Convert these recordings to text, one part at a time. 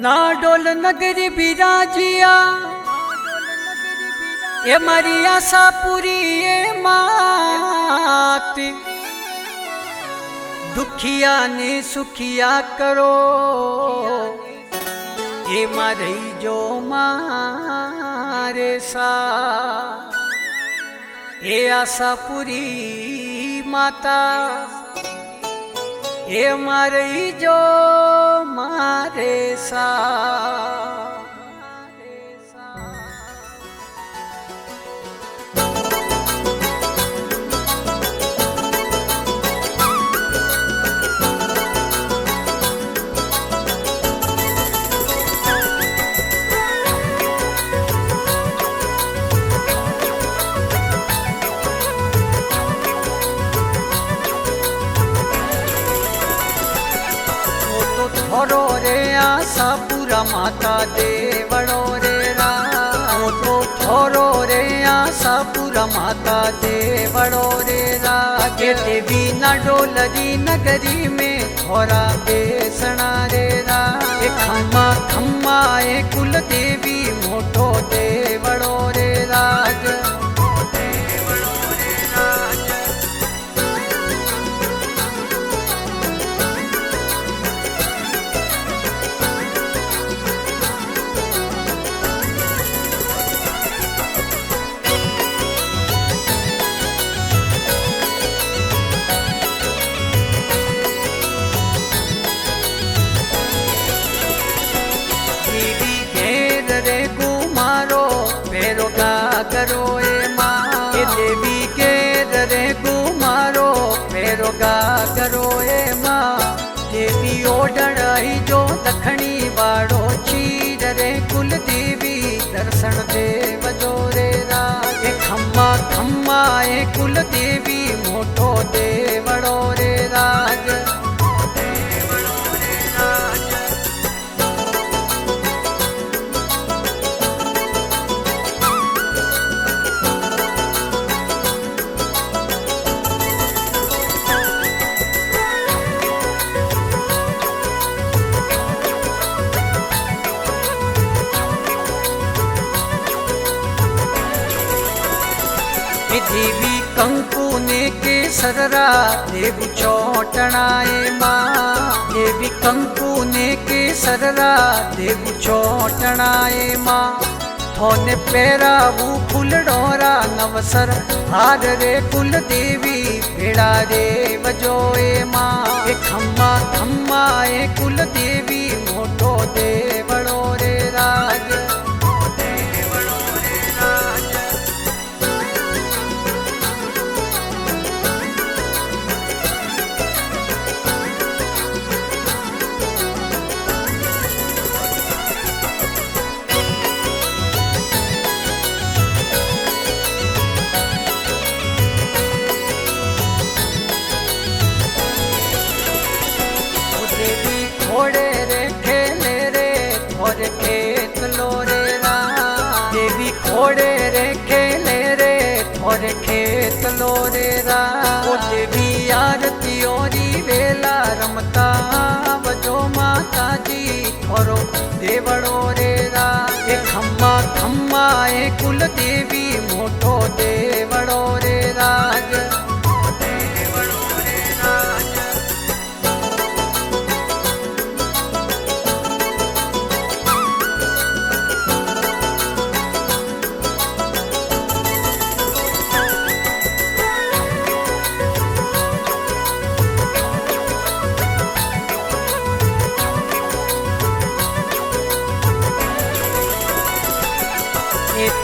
नाडोल नगरी बिराजिया ये मारी आशा पूरी ये मात दुखिया ने सुखिया करो ये मारी जो मारे सा ये आशा पूरी माता ये मारी जो मारे सा थोरो रे आशा पूरा माता देवड़ो रे रा तो थोरो रे आशा पूरा माता देवड़ो रे रा के देवी ना डोलरी नगरी में थोरा बेसना रे रा खम्मा खम्मा कुल देवी मोटो देवड़ो रे राज करो ए माँ के देवी के रे गुमारो मेरो गा करो ए माँ देवी ओडण ही जो दखणी वाड़ो चीर रे कुल देवी दर्शन देव जो रे राज खम्मा खम्मा ए कुल देवी मोटो देवड़ो रे राज देवी कंकु ने के सररा देव चोटणाए माँ देवी कंकु ने के सररा देव चोटणाए माँ थोने पेरावू फूल डोरा नवसर हार रे कुल देवी भेड़ा रे वजोए माँ खम्मा खम्मा कुल देवी मोटो देवड़ो रे राज घोड़े रे खेले रे थोर खेत लो रे रा देवी घोड़े रे खेले रे थोर खेत लो रे रा ओ देवी आरती ओरी वेला रमता वजो माता जी थोरो देवड़ो रे रा खम्मा खम्मा कुल देवी मोटो देवड़ो रे राज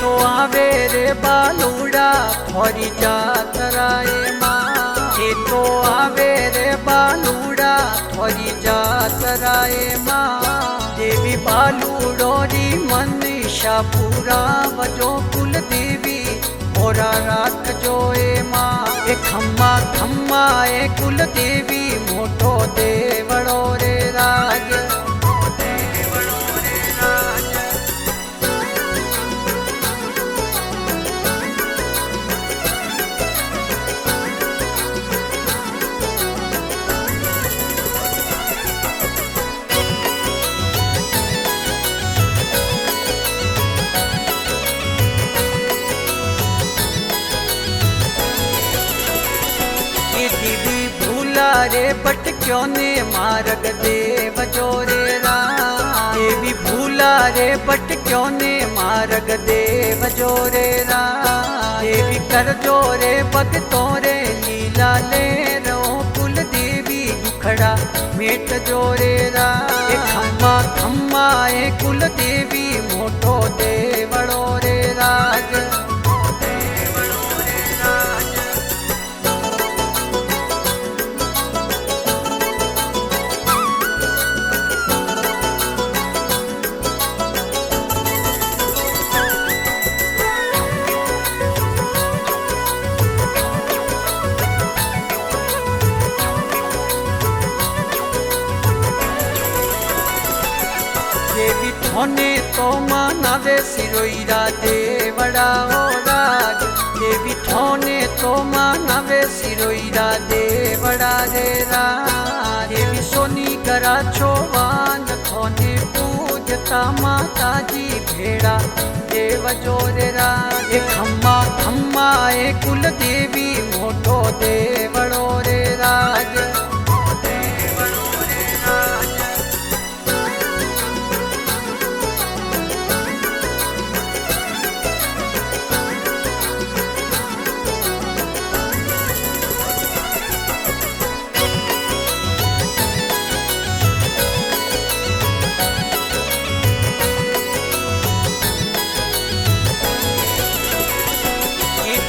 तो आवे रे बालूड़ा थोरी जातराए माँ तो आवे रे बालूड़ा थोरी जातराए माँ देवी बालूड़ोरी मनीषा पूरा वजो कुल देवी मोरा राख जोए माँ खम्मा खम्मा कुल देवी मोटो देवड़ो रे राज रे भटक्यो ने मार्ग देव जोरे राज। देवी भूला रे भटक्यो ने मार्ग देव जोरे राज। देवी कर जोरे भगतों रे लीला ले रो कुल देवी दुखड़ा मेट जोरे राज। खम्मा खम्मा ए कुल देवी मोटो देवड़ो रे राज। देवी थोने तो मानावे सिरोईरा देवड़ा ओ राज। देवी थोने तो मानावे सिरोईरा देवड़ा रे राज। देवी सोनी करा छोवान थोने पूजता माता जी भेड़ा देव जोरे राज। खम्मा खम्मा ए कुल देवी मोटो देवड़ो रे राज।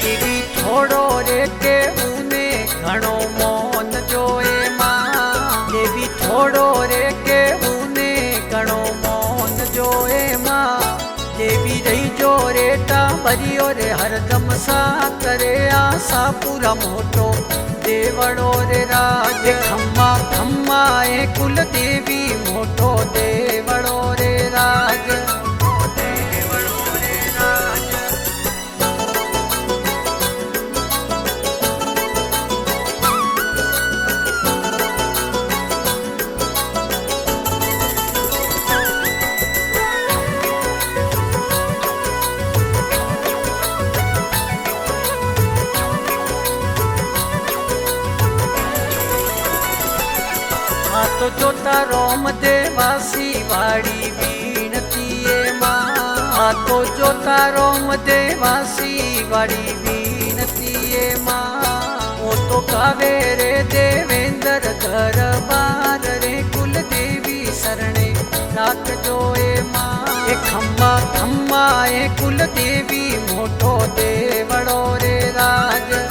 देवी थोड़ो रे के उने घणो मोन जोए मां। देवी थोड़ो रे के उने घणो मोन जोए मां। देवी रही जो रे टाबरियो रे हरदम सा करे आशा पूरा मोटो देवड़ो रे राज। खम्मा खम्मा ए कुल देवी मोटो देवड़ो रे राज। तो जोता रोम देवासी वाड़ी बीनती माँ। तो जोता रोम देवासी वाड़ी बीनती माँ। वो तो गावे रे देवेंद्र दरबार रे कुल देवी शरणे राख जोए माँ। खम्मा खम्मा ए कुल देवी मोटो देवड़ो रे राज।